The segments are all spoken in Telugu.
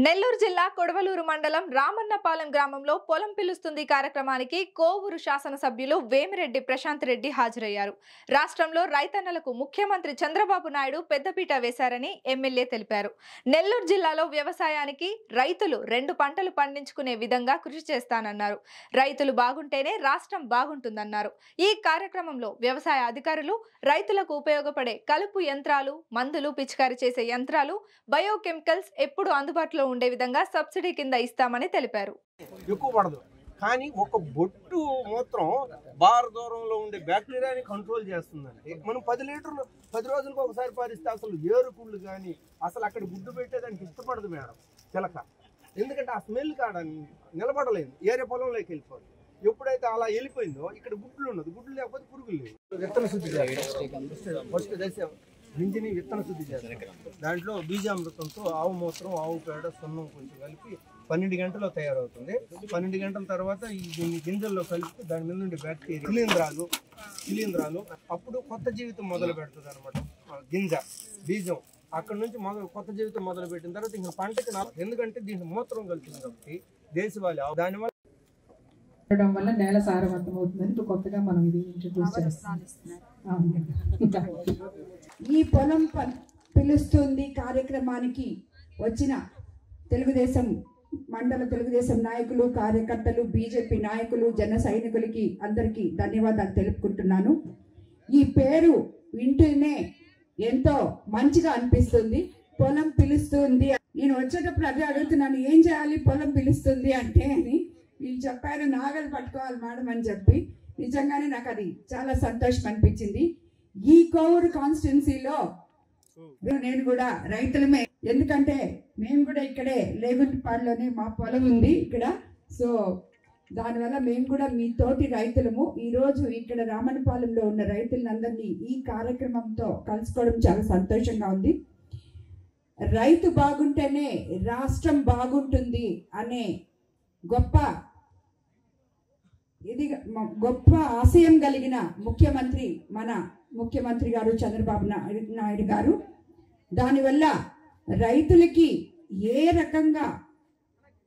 నెల్లూరు జిల్లా కొడవలూరు మండలం రామన్నపాలెం గ్రామంలో పొలం పిలుస్తుంది కార్యక్రమానికి కోవూరు శాసనసభ్యులు వేమిరెడ్డి ప్రశాంత్ రెడ్డి హాజరయ్యారు. రాష్ట్రంలో రైతన్నలకు ముఖ్యమంత్రి చంద్రబాబు నాయుడు పెద్దపీట వేశారని ఎమ్మెల్యే తెలిపారు. నెల్లూరు జిల్లాలో వ్యవసాయానికి రైతులు 2 పంటలు పండించుకునే విధంగా కృషి చేస్తానన్నారు. రైతులు బాగుంటేనే రాష్ట్రం బాగుంటుందన్నారు. ఈ కార్యక్రమంలో వ్యవసాయ అధికారులు రైతులకు ఉపయోగపడే కలుపు యంత్రాలు, మందులు పిచికారీ చేసే యంత్రాలు, బయోకెమికల్స్ ఎప్పుడు అందుబాటులో ఉండే విధంగా సబ్సిడీ కింద ఇస్తామని తెలిపారు. ఎక్కువ పడదు కానీ ఒక బొట్టు మూత్రం బార్ దూరంలో ఉండే బ్యాక్టీరియాని కంట్రోల్ చేస్తుందండి. మనం 10 లీటర్లు 10 రోజులకు ఒకసారి పారిస్తే అసలు ఏరుకుళ్ళు కానీ అసలు అక్కడ గుడ్డు పెట్టేదానికి ఇష్టపడదు మేడం చిలక. ఎందుకంటే ఆ స్మెల్ కాడ నిలబడలేదు, ఏరే పొలంలోకి వెళ్ళిపోవాలి. ఎప్పుడైతే అలా వెళ్ళిపోయిందో ఇక్కడ గుడ్లు ఉండదు, గుడ్లు లేకపోతే పురుగులు లేవు. విత్తన శుద్ధి చేస్తాం. ఫస్ట్ దశ గింజని విత్తన శుద్ధి చేస్తాం. దాంట్లో బీజామృతంతో ఆవు మూత్రం, ఆవు పేడ, సున్నం కొంచెం కలిపి 12 గంటల్లో తయారవుతుంది. 12 గంటల తర్వాత దీన్ని గింజల్లో కలిపి దాని మీద నుండి బ్యాక్టీరియా శిలీంధ్రాలు అప్పుడు కొత్త జీవితం మొదలు పెడుతుంది అనమాట. గింజ బీజం అక్కడ నుంచి కొత్త జీవితం మొదలు పెట్టిన తర్వాత ఇంకా పంటకి ఎందుకంటే దీంట్లో మూత్రం కలిసింది కాబట్టి దేశవాళీ దానివల్ల వల్ల నేల సారవంతం అవుతుందని కొత్తగా మనం ఇది ఇంట్రడ్యూస్ చేస్తాం. ఈ పొలం పిలుస్తుంది కార్యక్రమానికి వచ్చిన తెలుగుదేశం మండల తెలుగుదేశం నాయకులు, కార్యకర్తలు, బీజేపీ నాయకులు, జన సైనికులకి అందరికీ ధన్యవాదాలు తెలుపుకుంటున్నాను. ఈ పేరు వింటూనే ఎంతో మంచిగా అనిపిస్తుంది. పొలం పిలుస్తుంది. నేను వచ్చేటప్పుడు అదే అడుగుతున్నాను, ఏం చేయాలి పొలం పిలుస్తుంది అంటే అని. వీళ్ళు చెప్పారు నాగలు పట్టుకోవాలి మేడం అని చెప్పి. నిజంగానే నాకు అది చాలా సంతోషం అనిపించింది. ఈ కోవూరు కాన్స్టిట్యున్సీలో నేను కూడా రైతులమే, ఎందుకంటే మేము కూడా ఇక్కడే లేగుంటిపాడులోనే మా పొలం ఉంది ఇక్కడ. సో దానివల్ల మేము కూడా మీ తోటి రైతులము. ఈరోజు ఇక్కడ రామన్నపాలెంలో ఉన్న రైతులందరినీ ఈ కార్యక్రమంతో కలుసుకోవడం చాలా సంతోషంగా ఉంది. రైతు బాగుంటేనే రాష్ట్రం బాగుంటుంది అనే గొప్ప ఆశయం కలిగిన మన ముఖ్యమంత్రి గారు చంద్రబాబు నాయుడు గారు. దానివల్ల రైతులకి ఏ రకంగా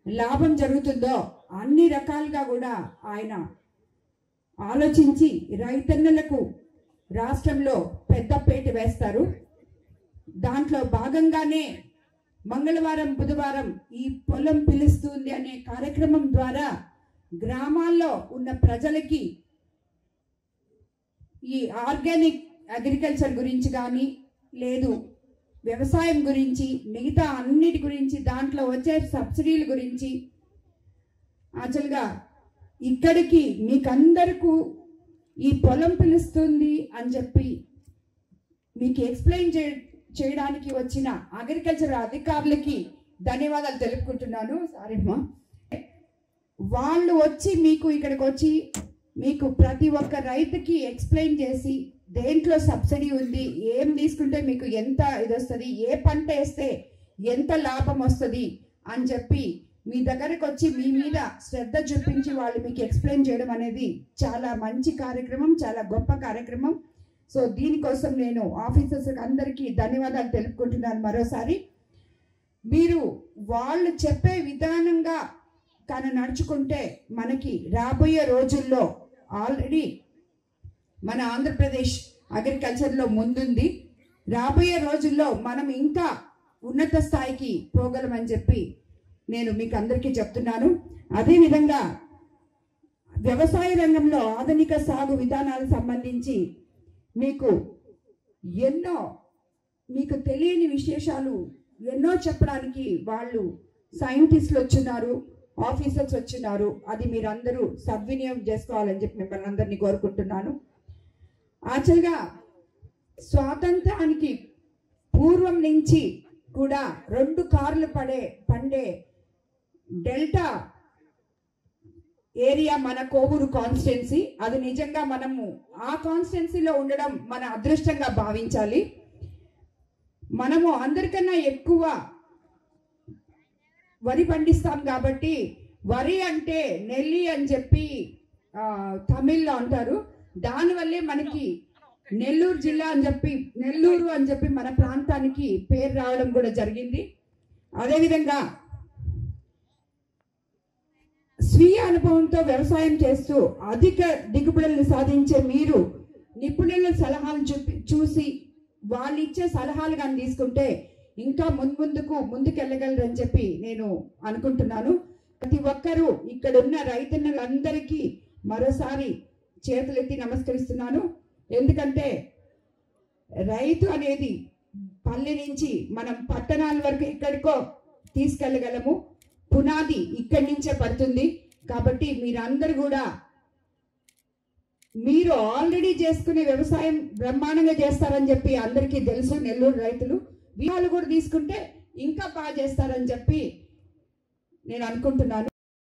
లాభం జరుగుతుందో అన్ని రకాలుగా కూడా ఆయన ఆలోచించి రైతన్నలకు రాష్ట్రంలో పెద్దపీట వేస్తారు. దాంట్లో భాగంగానే మంగళవారం, బుధవారం ఈ పొలం పిలుస్తుంది అనే కార్యక్రమం ద్వారా గ్రామాల్లో ఉన్న ప్రజలకి ఈ ఆర్గానిక్ అగ్రికల్చర్ గురించి కానీ, లేదు వ్యవసాయం గురించి, మిగతా అన్నిటి గురించి, దాంట్లో వచ్చే సబ్సిడీల గురించి, యాక్చువల్గా ఇక్కడికి మీకందరికీ ఈ పొలం పిలుస్తుంది అని చెప్పి మీకు ఎక్స్ప్లెయిన్ చేయడానికి వచ్చిన అగ్రికల్చర్ అధికారులకి ధన్యవాదాలు తెలుపుకుంటున్నాను. సారీ అమ్మా, వాళ్ళు వచ్చి మీకు ఇక్కడికి వచ్చి మీకు ప్రతి ఒక్క రైతుకి ఎక్స్ప్లెయిన్ చేసి దేంట్లో సబ్సిడీ ఉంది, ఏం తీసుకుంటే మీకు ఎంత ఇది వస్తుంది, ఏ పంట వేస్తే ఎంత లాభం వస్తుంది అని చెప్పి మీ దగ్గరకు వచ్చి మీ మీద శ్రద్ధ చూపించి వాళ్ళు మీకు ఎక్స్ప్లెయిన్ చేయడం అనేది చాలా మంచి కార్యక్రమం, చాలా గొప్ప కార్యక్రమం. సో దీనికోసం నేను ఆఫీసర్స్ అందరికీ ధన్యవాదాలు తెలుపుకుంటున్నాను మరోసారి. మీరు వాళ్ళు చెప్పే విధానంగా కానీ నడుచుకుంటే మనకి రాబోయే రోజుల్లో ఆల్రెడీ మన ఆంధ్రప్రదేశ్ అగ్రికల్చర్లో ముందుంది. రాబోయే రోజుల్లో మనం ఇంకా ఉన్నత స్థాయికి పోగలమని చెప్పి నేను మీకు అందరికీ చెప్తున్నాను. అదేవిధంగా వ్యవసాయ రంగంలో ఆధునిక సాగు విధానాలకు సంబంధించి మీకు తెలియని విశేషాలు ఎన్నో చెప్పడానికి వాళ్ళు సైంటిస్టులు వచ్చున్నారు, ఆఫీసర్స్ వచ్చున్నారు. అది మీరందరూ సద్వినియోగం చేసుకోవాలని చెప్పి మిమ్మల్ని అందరినీ కోరుకుంటున్నాను. యాక్చువల్గా స్వాతంత్రానికి పూర్వం నుంచి కూడా 2 కార్లు పండే డెల్టా ఏరియా మన కోవూరు కాన్స్టిట్యున్సీ. అది నిజంగా మనము ఆ కాన్స్టిట్యున్సీలో ఉండడం మన అదృష్టంగా భావించాలి. మనము అందరికన్నా ఎక్కువ వరి పండిస్తాం కాబట్టి వరి అంటే నెల్లి అని చెప్పి తమిళ్లో అంటారు. దానివల్లే మనకి నెల్లూరు జిల్లా అని చెప్పి నెల్లూరు అని చెప్పి మన ప్రాంతానికి పేరు రావడం కూడా జరిగింది. అదేవిధంగా స్వీయ అనుభవంతో వ్యవసాయం చేస్తూ అధిక దిగుబడులను సాధించే మీరు నిపుణుల సలహాలు చూసి వాళ్ళు ఇచ్చే సలహాలు కానీ తీసుకుంటే ఇంకా ముందుకెళ్ళగలరని చెప్పి నేను అనుకుంటున్నాను. ప్రతి ఒక్కరూ ఇక్కడున్న రైతన్నలందరికీ మరోసారి చేతులెత్తి నమస్కరిస్తున్నాను. ఎందుకంటే రైతు అనేది పల్లె నుంచి మనం పట్టణాల వరకు ఎక్కడికో తీసుకెళ్ళగలము. పునాది ఇక్కడి నుంచే పడుతుంది. కాబట్టి మీరందరూ కూడా మీరు ఆల్రెడీ చేసుకునే వ్యవసాయం బ్రహ్మాండంగా చేస్తారని చెప్పి అందరికీ తెలుసు. నెల్లూరు రైతులు విధాలు కూడా తీసుకుంటే ఇంకా బాగా చేస్తారని చెప్పి నేను అనుకుంటున్నాను.